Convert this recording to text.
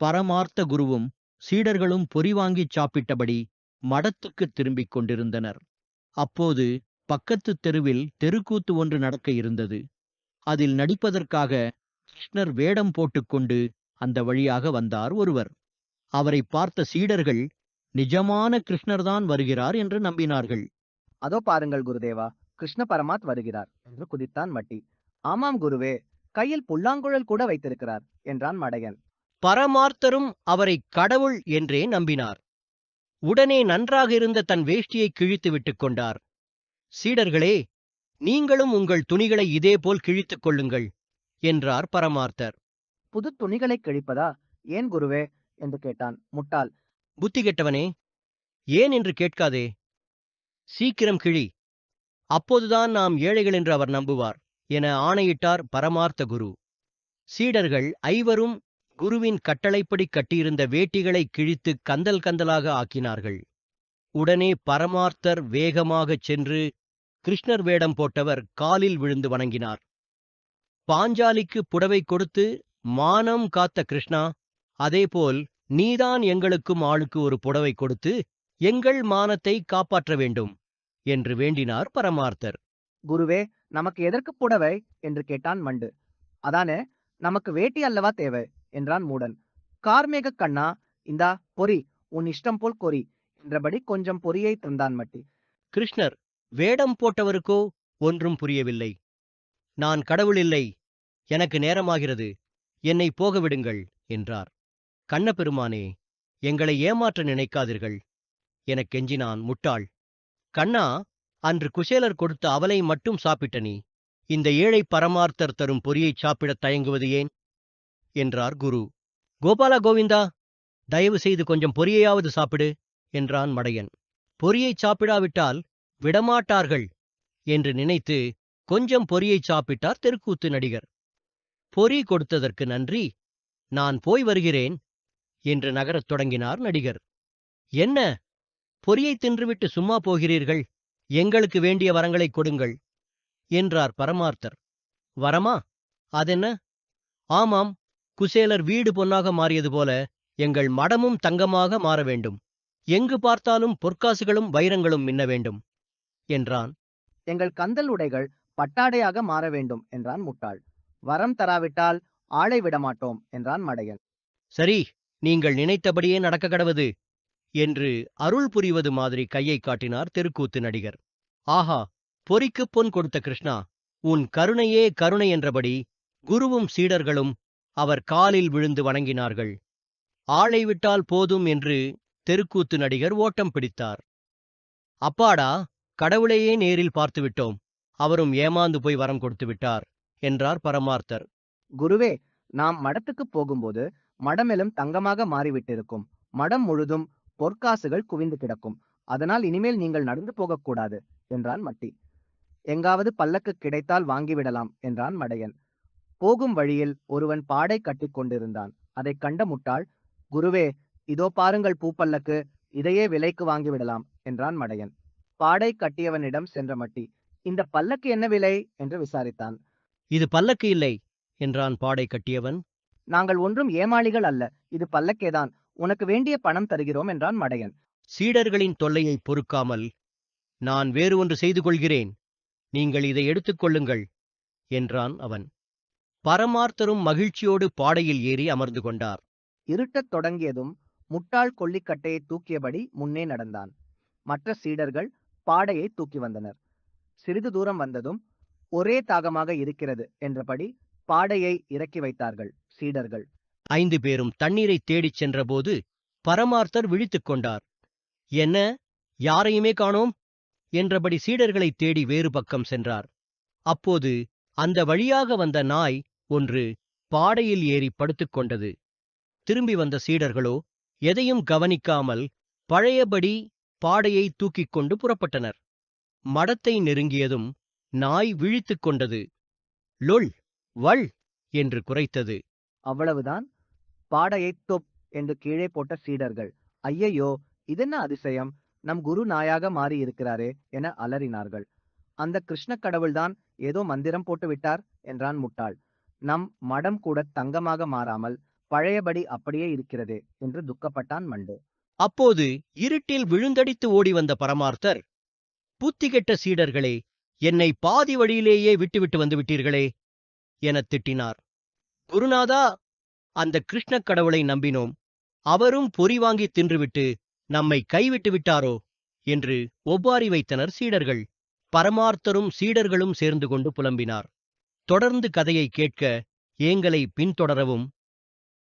பரமார்த்த குருவும் சீடர்களும் பொரி வாங்கிச் சாப்பிட்டபடி மடத்துக்குத் திரும்பிக் கொண்டிருந்தனர். அப்போது பக்கத்துத் தெருவில் தெருக்கூத்து ஒன்று நடக்க இருந்தது. அதில் நடிப்பதற்காக கிருஷ்ணர் வேடம் போட்டுக்கொண்டு அந்த வழியாக வந்தார் ஒருவர். அவரைப் பார்த்த சீடர்கள் நிஜமான கிருஷ்ணர்தான் வருகிறார் என்று நம்பினார்கள். அதோ பாருங்கள் குருதேவா, கிருஷ்ண பரமாத் வருகிறார் என்று குதித்தான் மட்டி. ஆமாம் குருவே, கையில் புல்லாங்குழல் கூட வைத்திருக்கிறார் என்றான் மடையன். பரமார்த்தரும் அவரை கடவுள் என்றே நம்பினார். உடனே நன்றாக இருந்த தன் வேஷ்டியை கிழித்து விட்டுக் கொண்டார். சீடர்களே, நீங்களும் உங்கள் துணிகளை இதேபோல் கிழித்துக் கொள்ளுங்கள் என்றார் பரமார்த்தர். புது துணிகளை கிழிப்பதா? ஏன் குருவே என்று கேட்டான் முட்டாள். புத்தி கெட்டவனே, ஏன் என்று கேட்காதே, சீக்கிரம் கிழி, அப்போதுதான் நாம் ஏழைகள் என்று அவர் நம்புவார் என ஆணையிட்டார் பரமார்த்த குரு. சீடர்கள் ஐவரும் குருவின் கட்டளைப்படி கட்டியிருந்த வேட்டிகளை கிழித்து கந்தல் கந்தலாக ஆக்கினார்கள். உடனே பரமார்த்தர் வேகமாகச் சென்று கிருஷ்ணர் வேடம் போட்டவர் காலில் விழுந்து வணங்கினார். பாஞ்சாலிக்கு புடவை கொடுத்து மானம் காத்த கிருஷ்ணா, அதேபோல் நீதான் எங்களுக்கும் ஆளுக்கு ஒரு புடவை கொடுத்து எங்கள் மானத்தை காப்பாற்ற வேண்டும் என்று வேண்டினார் பரமார்த்தர். குருவே, நமக்கு எதற்கு புடவை என்று கேட்டான் மண்டு. அதானே, நமக்கு வேட்டி அல்லவா தேவை என்றான் மூடன். கார்மேக கண்ணா, இந்தா பொறி, உன் இஷ்டம் போல் கொறி என்றபடி கொஞ்சம் பொரியை தந்தான் மட்டி. கிருஷ்ணர் வேடம் போட்டவருக்கோ ஒன்றும் புரியவில்லை. நான் கடவுள் இல்லை, எனக்கு நேரமாகிறது, என்னை போக விடுங்கள் என்றார். கண்ணபெருமானே, எங்களை ஏமாற்ற நினைக்காதீர்கள் எனக் கெஞ்சினான் முட்டாள். கண்ணா, அன்று குசேலர் கொடுத்த அவலை மட்டும் சாப்பிட்ட நீ இந்த ஏழை பரமார்த்தர் தரும் பொரியைச் சாப்பிடத் தயங்குவது ஏன் என்றார் குரு. கோபாலா கோவிந்தா, தயவு செய்து கொஞ்சம் பொரியையாவது சாப்பிடு என்றான் மடையன். பொரியைச் சாப்பிடாவிட்டால் விடமாட்டார்கள் என்று நினைத்து கொஞ்சம் பொரியைச் சாப்பிட்டார் தெருக்கூத்து நடிகர். பொரி கொடுத்ததற்கு நன்றி, நான் போய் வருகிறேன் என்று நகரத் தொடங்கினார் நடிகர். என்ன, பொரியை தின்றுவிட்டு சும்மா போகிறீர்கள்? எங்களுக்கு வேண்டிய வரங்களை கொடுங்கள் என்றார் பரமார்த்தர். வரமா? அதென்ன? ஆமாம், குசேலர் வீடு பொன்னாக மாறியது போல எங்கள் மடமும் தங்கமாக மாற வேண்டும். எங்கு பார்த்தாலும் பொற்காசுகளும் வைரங்களும் மின்ன வேண்டும் என்றான். எங்கள் கந்தல் உடைகள் பட்டாடையாக மாற வேண்டும் என்றான் முட்டாள். வரம் தராவிட்டால் ஆளை விடமாட்டோம் என்றான் மடையன். சரி, நீங்கள் நினைத்தபடியே நடக்க கடவது என்று அருள் புரிவது மாதிரி கையை காட்டினார் தெருக்கூத்து நடிகர். ஆஹா, பொறிக்குப் பொன் கொடுத்த கிருஷ்ணா, உன் கருணையே கருணை என்றபடி குருவும் சீடர்களும் அவர் காலில் விழுந்து வணங்கினார்கள். ஆளை விட்டால் போதும் என்று தெருக்கூத்து நடிகர் ஓட்டம் பிடித்தார். அப்பாடா, கடவுளையே நேரில் பார்த்துவிட்டோம், அவரும் ஏமாந்து போய் வரம் கொடுத்து விட்டார் என்றார் பரமார்த்தர். குருவே, நாம் மடத்துக்கு போகும்போது மடமெலும் தங்கமாக மாறிவிட்டிருக்கும். மடம் முழுதும் பொற்காசுகள் குவிந்து கிடக்கும். அதனால் இனிமேல் நீங்கள் நடந்து போகக்கூடாது என்றான் மட்டி. எங்காவது பல்லக்கு கிடைத்தால் வாங்கிவிடலாம் என்றான் மடையன். போகும் வழியில் ஒருவன் பாடை கட்டி கொண்டிருந்தான். அதைக் கண்ட முட்டாள், குருவே, இதோ பாருங்கள் பூப்பல்லக்கு, இதையே விலைக்கு வாங்கிவிடலாம் என்றான் மடையன். பாடை கட்டியவனிடம் சென்ற மட்டி, இந்த பல்லக்கு என்ன விலை என்று விசாரித்தான். இது பல்லக்கு இல்லை என்றான் பாடை கட்டியவன். நாங்கள் ஒன்றும் ஏமாளிகள் அல்ல, இது பல்லக்கேதான், உனக்கு வேண்டிய பணம் தருகிறோம் என்றான் மடையன். சீடர்களின் தொல்லையை பொறுக்காமல், நான் வேறு ஒன்று செய்து கொள்கிறேன், நீங்கள் இதை எடுத்துக் கொள்ளுங்கள் என்றான் அவன். பரமார்த்தரும் மகிழ்ச்சியோடு பாடையில் ஏறி அமர்ந்து கொண்டார். இருட்டத் தொடங்கியதும் முட்டாள் கொல்லிக்கட்டையை தூக்கியபடி முன்னே நடந்தான். மற்ற சீடர்கள் பாடையை தூக்கி வந்தனர். சிறிது தூரம் வந்ததும் ஒரே தாகமாக இருக்கிறது என்றபடி பாடையை இறக்கி வைத்தார்கள் சீடர்கள். 5 பேரும் தண்ணீரை தேடிச் சென்றபோது பரமார்த்தர் விழித்துக் கொண்டார். என்ன, யாரையுமே காணோம் என்றபடி சீடர்களைத் தேடி வேறு பக்கம் சென்றார். அப்போது அந்த வழியாக வந்த நாய் ஒன்று பாடையில் ஏறி படுத்துக்கொண்டது. திரும்பி வந்த சீடர்களோ எதையும் கவனிக்காமல் பழையபடி பாடையை தூக்கிக் கொண்டு புறப்பட்டனர். மடத்தை நெருங்கியதும் நாய் விழித்துக் கொண்டது. லொள் வள் என்று குரைத்தது. அவ்வளவுதான். பாடையை தொப் என்று கீழே போட்ட சீடர்கள், ஐயையோ, இதென்ன அதிசயம், நம் குரு நாயாக மாறி இருக்கிறாரே என அலறினார்கள். அந்த கிருஷ்ண கடவுள்தான் ஏதோ மந்திரம் போட்டு விட்டார் என்றான் முட்டாள். நம் மடம் கூட தங்கமாக மாறாமல் பழையபடி அப்படியே இருக்கிறதே என்று துக்கப்பட்டான் மண்டு. அப்போது இருட்டில் விழுந்தடித்து ஓடி வந்த பரமார்த்தர், புத்திகெட்ட சீடர்களே, என்னை பாதி வழியிலேயே விட்டுவிட்டு வந்து விட்டீர்களே எனத் திட்டினார். குருநாதா, அந்த கிருஷ்ணக் கடவுளை நம்பினோம், அவரும் பொறி வாங்கித் தின்றுவிட்டு நம்மை கைவிட்டு விட்டாரோ என்று ஒப்பாரி வைத்தனர் சீடர்கள். பரமார்த்தரும் சீடர்களும் சேர்ந்து கொண்டு புலம்பினார். தொடர்ந்து கதையை கேட்க எங்களை பின்தொடரவும்